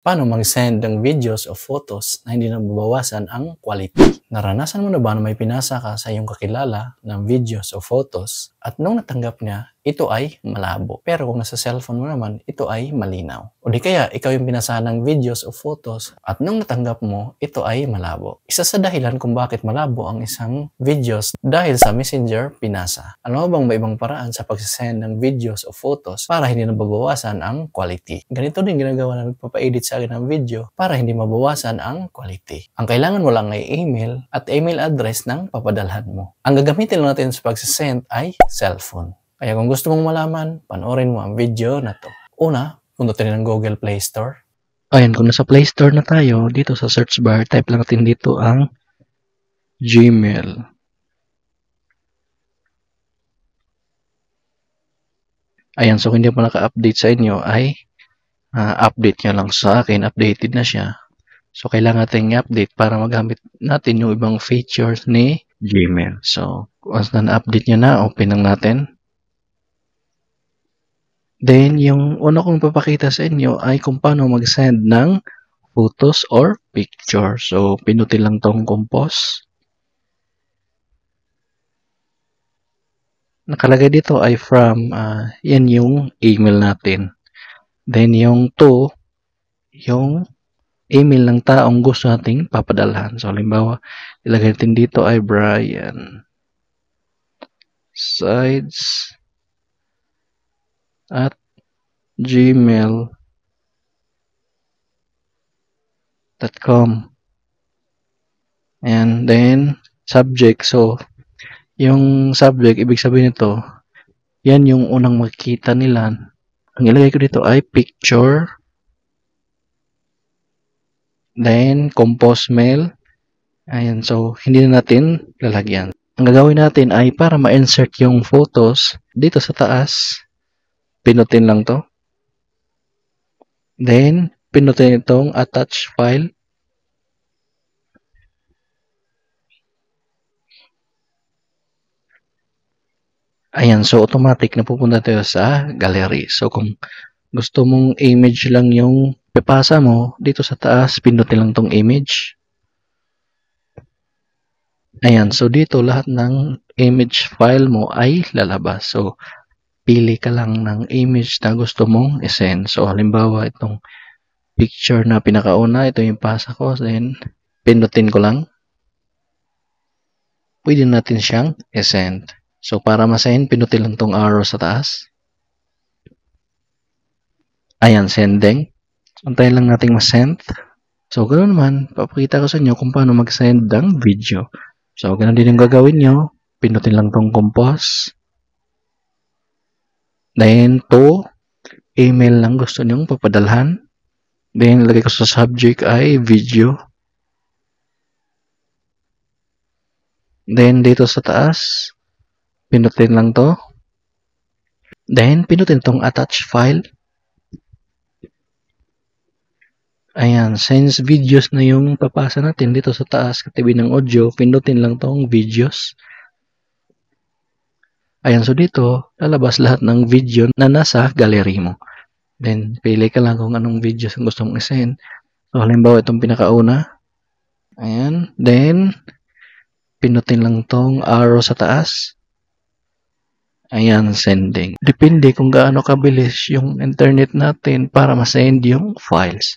Paano mag-send ng videos o photos na hindi nababawasan ang quality? Naranasan mo na ba na may pinasa ka sa iyong kakilala ng videos o photos at nung natanggap niya, ito ay malabo. Pero kung nasa cellphone mo naman, ito ay malinaw. O di kaya, ikaw yung pinasa ng videos o photos at nung natanggap mo, ito ay malabo. Isa sa dahilan kung bakit malabo ang isang videos dahil sa Messenger pinasa. Ano bang may ibang paraan sa pagsasend ng videos o photos para hindi nababawasan ang quality? Ganito din ginagawa na nagpapa-edit sa akin ng video para hindi mabawasan ang quality. Ang kailangan mo lang ay email at email address ng papadalhan mo. Ang gagamitin lang natin sa pagsasend ay cellphone. Kaya kung gusto mong malaman, panoorin mo ang video na to. Una, pundutin ng Google Play Store. Ayan, kung nasa Play Store na tayo, dito sa search bar, type lang natin dito ang Gmail. Ayan, so kung hindi pa naka-update sa inyo ay update nyo lang sa akin, updated na siya. So kailangan natin i-update para magamit natin yung ibang features ni Gmail. So once na na-update nyo na, open lang natin. Then, yung una kong papakita sa inyo ay kung paano mag-send ng photos or picture. So, pinutin lang tong compose. Nakalagay dito ay from, yan yung email natin. Then, yung to, yung email ng taong gusto nating papadalhan. So, halimbawa, ilagay natin dito ay Brian Sides at gmail.com. And then, subject. So, yung subject, ibig sabihin nito, yan yung unang makikita nila. Ang ilagay ko dito ay picture. Then, compose mail. Ayan, so, hindi na natin lalagyan. Ang gagawin natin ay para ma-insert yung photos dito sa taas, pinutin lang to. Then, pinutin itong attach file. Ayan, so automatic na pupunta tayo sa gallery. So, kung gusto mong image lang yung pipasa mo, dito sa taas, pinutin lang tong image. Ayan, so dito lahat ng image file mo ay lalabas. So, pili ka lang ng image na gusto mong isend. So, halimbawa, itong picture na pinakauna, ito yung pasa ko. Then, pinutin ko lang. Pwede natin siyang isend. So, para masend, pinutin lang tong arrow sa taas. Ayan, sending. Antayin lang nating masend. So, ganoon naman, papakita ko sa inyo kung paano mag-send ng video. So, ganoon din yung gagawin nyo. Pinutin lang tong compose. Then, to email lang gusto nyong papadalhan. Then, lagay ko sa subject ay video. Then, dito sa taas, pinutin lang to. Then, pinutin tong attach file. Ayan, since videos na yung papasa natin dito sa taas, katabi ng audio, pinutin lang tong videos. Ayan, so dito, lalabas lahat ng video na nasa gallery mo. Then, pili ka lang kung anong videos ang gusto mong isend. So, halimbawa, itong pinakauna. Ayan, then, pinutin lang tong arrow sa taas. Ayan, sending. Depende kung gaano kabilis yung internet natin para ma-send yung files.